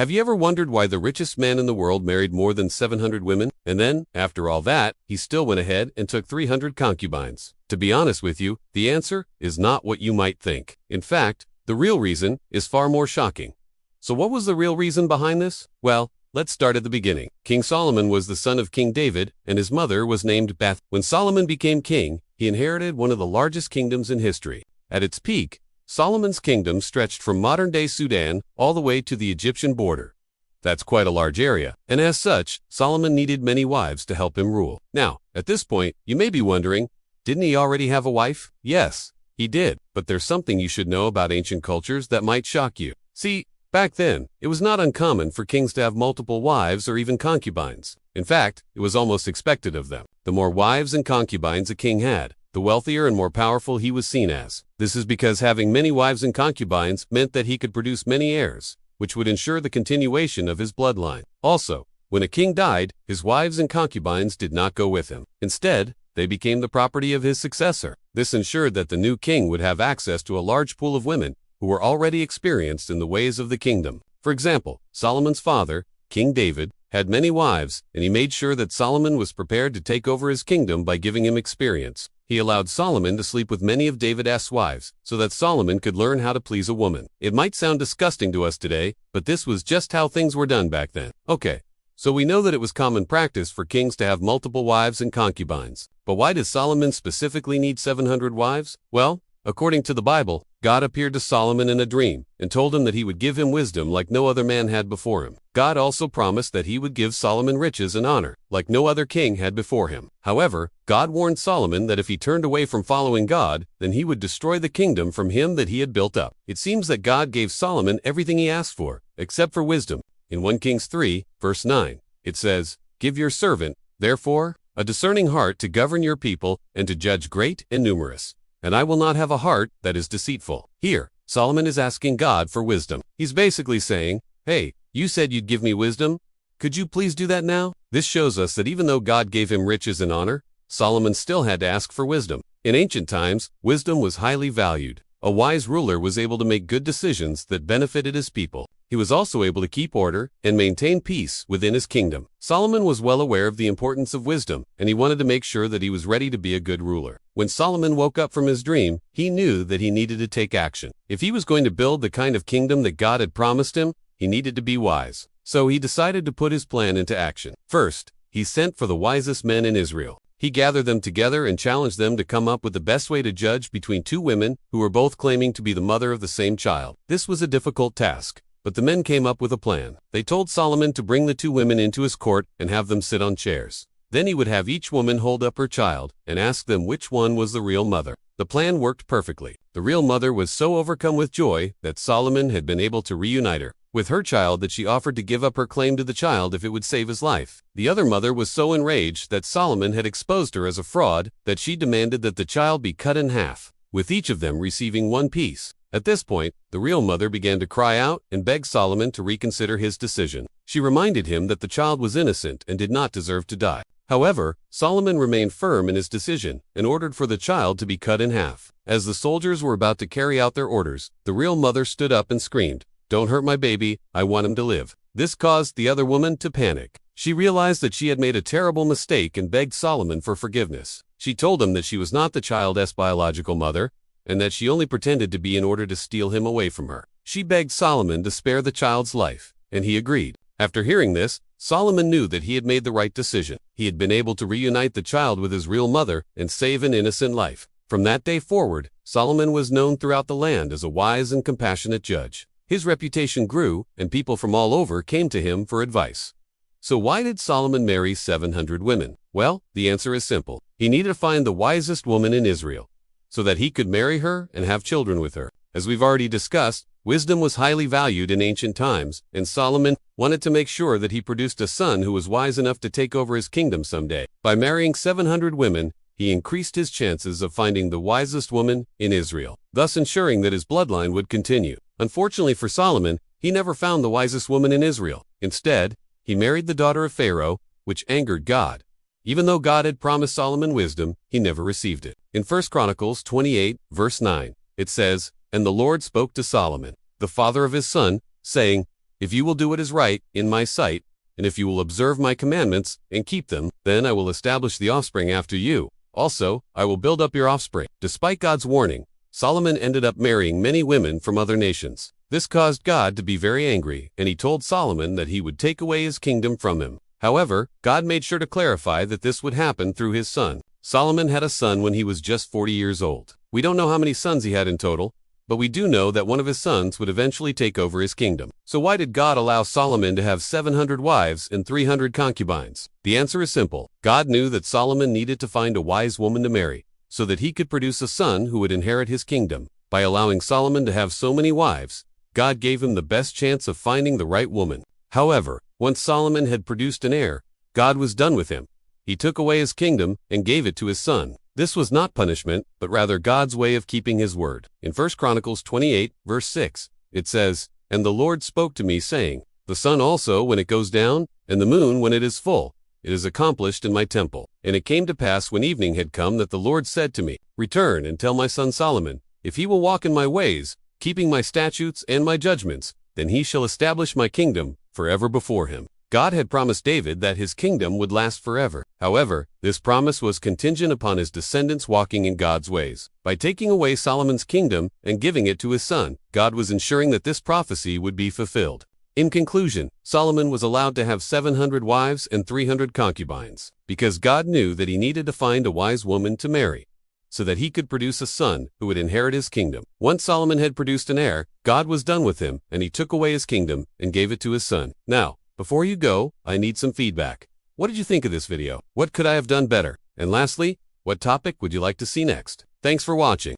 Have you ever wondered why the richest man in the world married more than 700 women? And then, after all that, he still went ahead and took 300 concubines. To be honest with you, the answer is not what you might think. In fact, the real reason is far more shocking. So what was the real reason behind this? Well, let's start at the beginning. King Solomon was the son of King David, and his mother was named Beth. When Solomon became king, he inherited one of the largest kingdoms in history. At its peak, Solomon's kingdom stretched from modern-day Sudan all the way to the Egyptian border. That's quite a large area, and as such, Solomon needed many wives to help him rule. Now, at this point, you may be wondering, didn't he already have a wife? Yes, he did, but there's something you should know about ancient cultures that might shock you. See, back then, it was not uncommon for kings to have multiple wives or even concubines. In fact, it was almost expected of them. The more wives and concubines a king had, the wealthier and more powerful he was seen as. This is because having many wives and concubines meant that he could produce many heirs, which would ensure the continuation of his bloodline. Also, when a king died, his wives and concubines did not go with him. Instead, they became the property of his successor. This ensured that the new king would have access to a large pool of women who were already experienced in the ways of the kingdom. For example, Solomon's father, King David, had many wives, and he made sure that Solomon was prepared to take over his kingdom by giving him experience. He allowed Solomon to sleep with many of David's wives, so that Solomon could learn how to please a woman. It might sound disgusting to us today, but this was just how things were done back then. Okay, so we know that it was common practice for kings to have multiple wives and concubines. But why does Solomon specifically need 700 wives? Well, according to the Bible, God appeared to Solomon in a dream and told him that he would give him wisdom like no other man had before him. God also promised that he would give Solomon riches and honor like no other king had before him. However, God warned Solomon that if he turned away from following God, then he would destroy the kingdom from him that he had built up. It seems that God gave Solomon everything he asked for, except for wisdom. In 1 Kings 3, verse 9, it says, "Give your servant, therefore, a discerning heart to govern your people and to judge great and numerous. And I will not have a heart that is deceitful." Here, Solomon is asking God for wisdom. He's basically saying, hey, you said you'd give me wisdom. Could you please do that now? This shows us that even though God gave him riches and honor, Solomon still had to ask for wisdom. In ancient times, wisdom was highly valued. A wise ruler was able to make good decisions that benefited his people. He was also able to keep order and maintain peace within his kingdom. Solomon was well aware of the importance of wisdom, and he wanted to make sure that he was ready to be a good ruler. When Solomon woke up from his dream, he knew that he needed to take action. If he was going to build the kind of kingdom that God had promised him, he needed to be wise. So he decided to put his plan into action. First, he sent for the wisest men in Israel. He gathered them together and challenged them to come up with the best way to judge between two women who were both claiming to be the mother of the same child. This was a difficult task, but the men came up with a plan. They told Solomon to bring the two women into his court and have them sit on chairs. Then he would have each woman hold up her child and ask them which one was the real mother. The plan worked perfectly. The real mother was so overcome with joy that Solomon had been able to reunite her with her child that she offered to give up her claim to the child if it would save his life. The other mother was so enraged that Solomon had exposed her as a fraud that she demanded that the child be cut in half, with each of them receiving one piece. At this point, the real mother began to cry out and beg Solomon to reconsider his decision. She reminded him that the child was innocent and did not deserve to die. However, Solomon remained firm in his decision and ordered for the child to be cut in half. As the soldiers were about to carry out their orders, the real mother stood up and screamed, "Don't hurt my baby, I want him to live." This caused the other woman to panic. She realized that she had made a terrible mistake and begged Solomon for forgiveness. She told him that she was not the child's biological mother, and that she only pretended to be in order to steal him away from her. She begged Solomon to spare the child's life, and he agreed. After hearing this, Solomon knew that he had made the right decision. He had been able to reunite the child with his real mother and save an innocent life. From that day forward, Solomon was known throughout the land as a wise and compassionate judge. His reputation grew, and people from all over came to him for advice. So why did Solomon marry 700 women? Well, the answer is simple. He needed to find the wisest woman in Israel, so that he could marry her and have children with her. As we've already discussed, wisdom was highly valued in ancient times, and Solomon wanted to make sure that he produced a son who was wise enough to take over his kingdom someday. By marrying 700 women, he increased his chances of finding the wisest woman in Israel, thus ensuring that his bloodline would continue. Unfortunately for Solomon, he never found the wisest woman in Israel. Instead, he married the daughter of Pharaoh, which angered God. Even though God had promised Solomon wisdom, he never received it. In 1 Chronicles 28, verse 9, it says, "And the Lord spoke to Solomon, the father of his son, saying, If you will do what is right in my sight, and if you will observe my commandments and keep them, then I will establish the offspring after you. Also, I will build up your offspring." Despite God's warning, Solomon ended up marrying many women from other nations. This caused God to be very angry, and he told Solomon that he would take away his kingdom from him. However, God made sure to clarify that this would happen through his son. Solomon had a son when he was just 40 years old. We don't know how many sons he had in total, but we do know that one of his sons would eventually take over his kingdom. So why did God allow Solomon to have 700 wives and 300 concubines? The answer is simple. God knew that Solomon needed to find a wise woman to marry, so that he could produce a son who would inherit his kingdom. By allowing Solomon to have so many wives, God gave him the best chance of finding the right woman. However, once Solomon had produced an heir, God was done with him. He took away his kingdom and gave it to his son. This was not punishment, but rather God's way of keeping his word. In 1 Chronicles 28, verse 6, it says, "And the Lord spoke to me, saying, The sun also when it goes down, and the moon when it is full, it is accomplished in my temple. And it came to pass when evening had come that the Lord said to me, Return and tell my son Solomon, if he will walk in my ways, keeping my statutes and my judgments, then he shall establish my kingdom forever before him." God had promised David that his kingdom would last forever. However, this promise was contingent upon his descendants walking in God's ways. By taking away Solomon's kingdom and giving it to his son, God was ensuring that this prophecy would be fulfilled. In conclusion, Solomon was allowed to have 700 wives and 300 concubines, because God knew that he needed to find a wise woman to marry, so that he could produce a son who would inherit his kingdom. Once Solomon had produced an heir, God was done with him, and he took away his kingdom and gave it to his son. Now, before you go, I need some feedback. What did you think of this video? What could I have done better? And lastly, what topic would you like to see next? Thanks for watching.